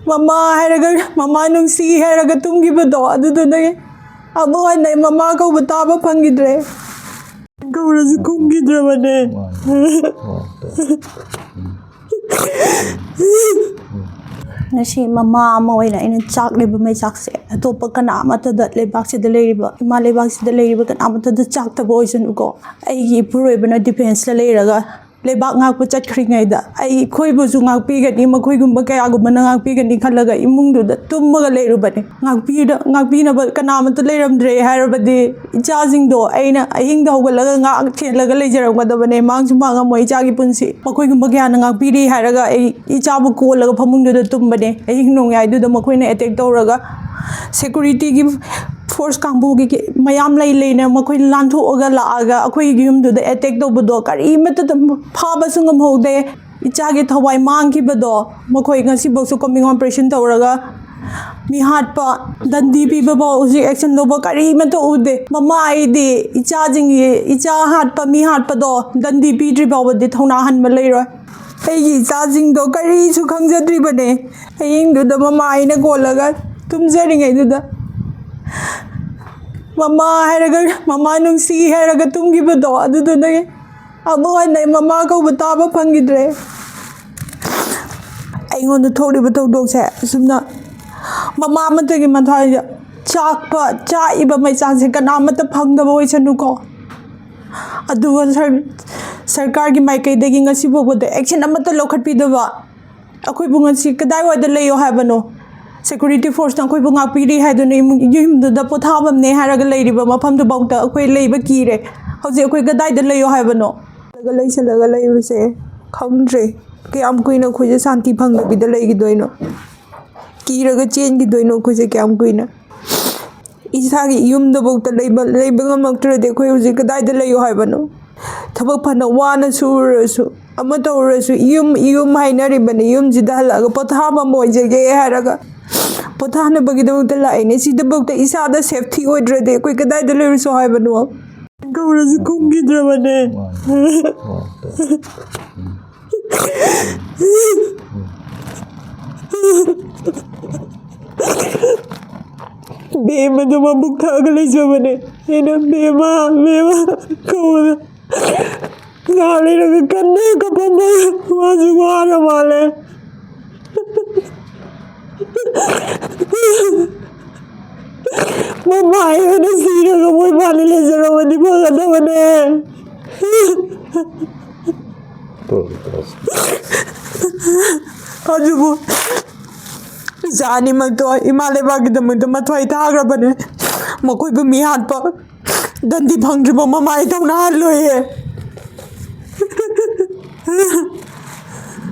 Mama hairaga mama nungcye hairaga tumkhibado adudagi amuk hanna mama kauba taba phangidre kaurasu kumgidrabane Nasi mama ama oina ina chak leba mai chak se atopa kana amata da lebak se da leiriba ima lebak se da leiriba kana amata da chak ta boisun ko ai puroibana defense la leiraga lebak ngak pa chatkhringai da ai khoi bu su ngak pi ga ni ma khoi gumba kaya gumba na ngak pi ga ni khalaga imung du da tummaga leirubane ngak pi na ba kana amata leiramdre hairabadi icha jing do aina ahing da hogalaga ngak thelaga leijaram ga da bane mang su manga moi icha gi punsi ma khoi gumba kaya na ngak pi ri hairaga ai icha bu ko laga phamung du da tumbane ahing nong yai du da ma khoi na attack tawraga security gi force kambu gi mayam lai leina ma khoi lantho oga la aga akhoi gi yum du da attack to budo kari mata phaba sungam hode icha gi thawai mang ki bado ma khoi ngasi bosu coming operation tawraga mi hat pa dandi pi ba uji action do ba kari mata ude mama ide icha jing icha hat pa mi hat pa do dandi pi dri ba de thona han ma leiro ai gi icha jing do kari su khangjadri bane aying du da mama ina golaga tumjari ngai du da Mama hairaga mama nungcye hairaga tumkhibado adudagi amuk hanna mama kauba taba phangidre aingonda thoriba tawdok se sumna mama matagi mathai chakpa chaiba mai chang se kana mata phangdaba oisanu ko aduga sarkar gi maikai dagi ngasi bogode action amata lokhatpidaba akhoi bungasi kadai wada leyo habano security force na khoi bunga piri hai do ne yum da pothabam ne haraga leiriba mafam du bauta khoi leiba kire hoje khoi gadai da leyo hai bano laga leisalaga leibase khamdre kyam kuina khoi je santi phang bi da leigi doino kiraga chen gi doino khoi je kyam kuina isa gi yum da bauta leiba ngamaktre de khoi hoje gadai da leyo hai bano thabak phana wana surasu ama tawrasu yum hainari bane yum jida halaga pothaba moijege haraga pothana bagida bukta laine sida bukta isa da safety oidre koi kadai da leru so hai banu kaurasu kumgidrabane bema do mabuk thaga leijabane ena bema kaura ngale raga kanne kapamba wazu wara male Mama ayana sira ga moi male le zara wadi bagada bane ajubu jani magto imale bagida magto mathwai thagra bane makoi bu mi hat pa dandi phangri ba mama ai tawna loye